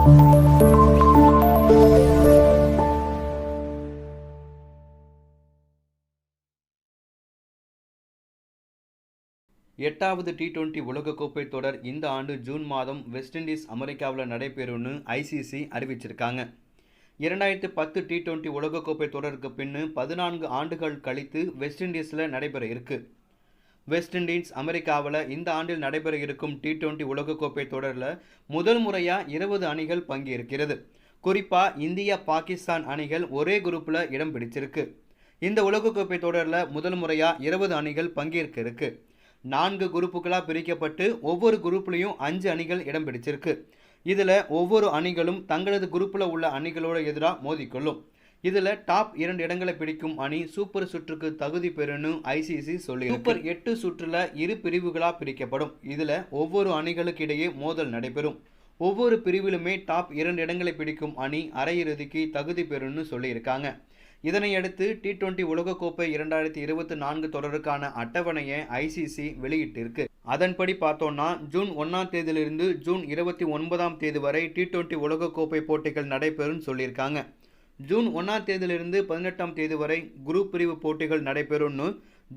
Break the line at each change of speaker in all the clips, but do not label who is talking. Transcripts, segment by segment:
எட்டாவது டி20 உலகக்கோப்பை தொடர் இந்த ஆண்டு ஜூன் மாதம் வெஸ்ட் இண்டீஸ் அமெரிக்காவில் நடைபெறும்னு ஐசிசி அறிவிச்சிருக்காங்க. 2010 டி20 உலகக்கோப்பை தொடருக்கு பின்னு 14 ஆண்டுகள் கழித்து வெஸ்ட் இண்டீஸில் நடைபெற இருக்கு. வெஸ்ட் இண்டீஸ் அமெரிக்காவில் இந்த ஆண்டில் நடைபெற இருக்கும் டி20 உலகக்கோப்பை தொடரில் முதல் முறையாக 20 அணிகள் பங்கேற்கிறது. குறிப்பாக இந்தியா பாகிஸ்தான் அணிகள் ஒரே குரூப்பில் இடம் பிடிச்சிருக்கு. இந்த உலகக்கோப்பை தொடரில் முதல் முறையாக 20 அணிகள் பங்கேற்க இருக்கு. 4 குரூப்புகளாக பிரிக்கப்பட்டு ஒவ்வொரு குரூப்லையும் 5 அணிகள் இடம் பிடிச்சிருக்கு. இதில் ஒவ்வொரு அணிகளும் தங்களது குரூப்பில் உள்ள அணிகளோட எதிராக மோதிக்கொள்ளும். இதில் டாப் 2 இடங்களை பிடிக்கும் அணி சூப்பர் சுற்றுக்கு தகுதி பெறும்னு ஐசிசி சொல்லி. சூப்பர் 8 சுற்றில் 2 பிரிவுகளாக பிரிக்கப்படும். இதில் ஒவ்வொரு அணிகளுக்கு இடையே மோதல் நடைபெறும். ஒவ்வொரு பிரிவிலுமே டாப் 2 இடங்களை பிடிக்கும் அணி அரையிறுதிக்கு தகுதி பெறும்னு சொல்லியிருக்காங்க. இதனையடுத்து டி20 உலகக்கோப்பை 2024 தொடருக்கான அட்டவணையை ஐசிசி வெளியிட்டிருக்கு. அதன்படி பார்த்தோம்னா ஜூன் 1ஆம் தேதியிலிருந்து ஜூன் 29ஆம் தேதி வரை டி20 உலகக்கோப்பை போட்டிகள் நடைபெறும் சொல்லியிருக்காங்க. ஜூன் 1ஆம் தேதியிலிருந்து 18ஆம் தேதி வரை குரூப் பிரிவு போட்டிகள் நடைபெறும்னு,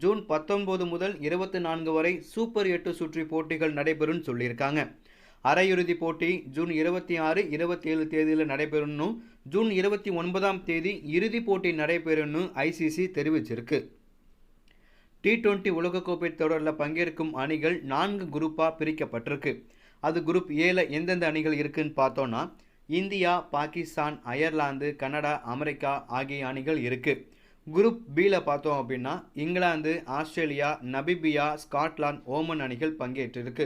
ஜூன் 19 முதல் 24 வரை சூப்பர் 8 சுற்று போட்டிகள் நடைபெறும் சொல்லியிருக்காங்க. அரையிறுதி போட்டி ஜூன் 26, 27 தேதியில் நடைபெறும்னு, ஜூன் 29ஆம் தேதி இறுதி போட்டி நடைபெறும்னு ஐசிசி தெரிவிச்சிருக்கு. டி20 உலகக்கோப்பை தொடரில் பங்கேற்கும் அணிகள் 4 குரூப்பாக பிரிக்கப்பட்டிருக்கு. அது குரூப் ஏல எந்தெந்த அணிகள் இருக்குன்னு பார்த்தோன்னா India, Pakistan, Ireland, Canada, America ஆகிய அணிகள் இருக்குது. குரூப் பியில் பார்த்தோம் அப்படின்னா England, Australia, Namibia, Scotland, Oman அணிகள் பங்கேற்றிருக்கு.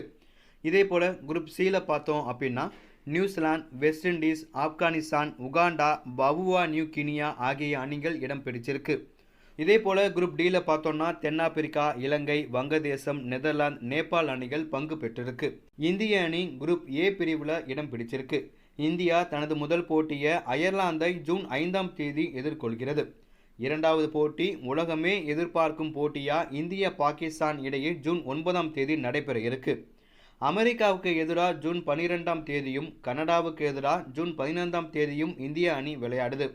இதே போல் குரூப் சியில் பார்த்தோம் அப்படின்னா New Zealand, West Indies, Afghanistan, Uganda, Papua New Guinea ஆகிய அணிகள் இடம் பிடிச்சிருக்கு. இதே போல் குரூப் டியில் பார்த்தோம்னா தென்னாப்பிரிக்கா, இலங்கை, வங்கதேசம், நெதர்லாந்து, நேபாள் அணிகள் பங்கு பெற்றிருக்கு. இந்திய அணி குரூப் ஏ பிரிவில் இடம் பிடிச்சிருக்கு. இந்தியா தனது முதல் போட்டியை அயர்லாந்தை ஜூன் 5ஆம் தேதி எதிர்கொள்கிறது. இரண்டாவது போட்டி உலகமே எதிர்பார்க்கும் போட்டியாக இந்தியா பாகிஸ்தான் இடையே ஜூன் 9ஆம் தேதி நடைபெற இருக்கு. அமெரிக்காவுக்கு எதிராக ஜூன் 12ஆம் தேதியும் கனடாவுக்கு எதிராக ஜூன் 15ஆம் தேதியும் இந்திய அணி விளையாடுது.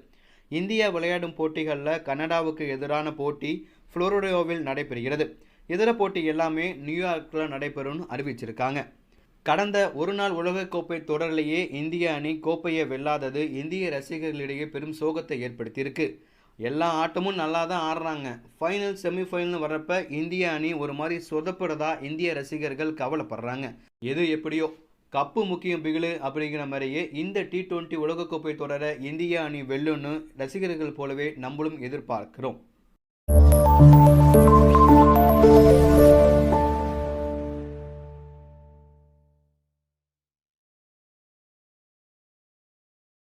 இந்தியா விளையாடும் போட்டிகளில் கனடாவுக்கு எதிரான போட்டி புளோரிடாவில் நடைபெறுகிறது. இதர போட்டி எல்லாமே நியூயார்க்கில் நடைபெறும்னு அறிவிச்சிருக்காங்க. கடந்த ஒருநாள் உலகக்கோப்பை தொடரிலேயே இந்திய அணி கோப்பையை வெல்லாதது இந்திய ரசிகர்களிடையே பெரும் சோகத்தை ஏற்படுத்தியிருக்கு. எல்லா ஆட்டமும் நல்லா தான் ஆடுறாங்க. ஃபைனல், செமிஃபைனல் வர்றப்ப இந்திய அணி ஒரு மாதிரி சொதப்படுறதா இந்திய ரசிகர்கள் கவலைப்படுறாங்க. எது எப்படியோ கப்பு முக்கியம் பிகிலு அப்படிங்கிற மாதிரியே இந்த டி20 உலகக்கோப்பை தொடரை இந்திய அணி வெல்லுன்னு ரசிகர்கள் போலவே நம்மளும் எதிர்பார்க்கிறோம்.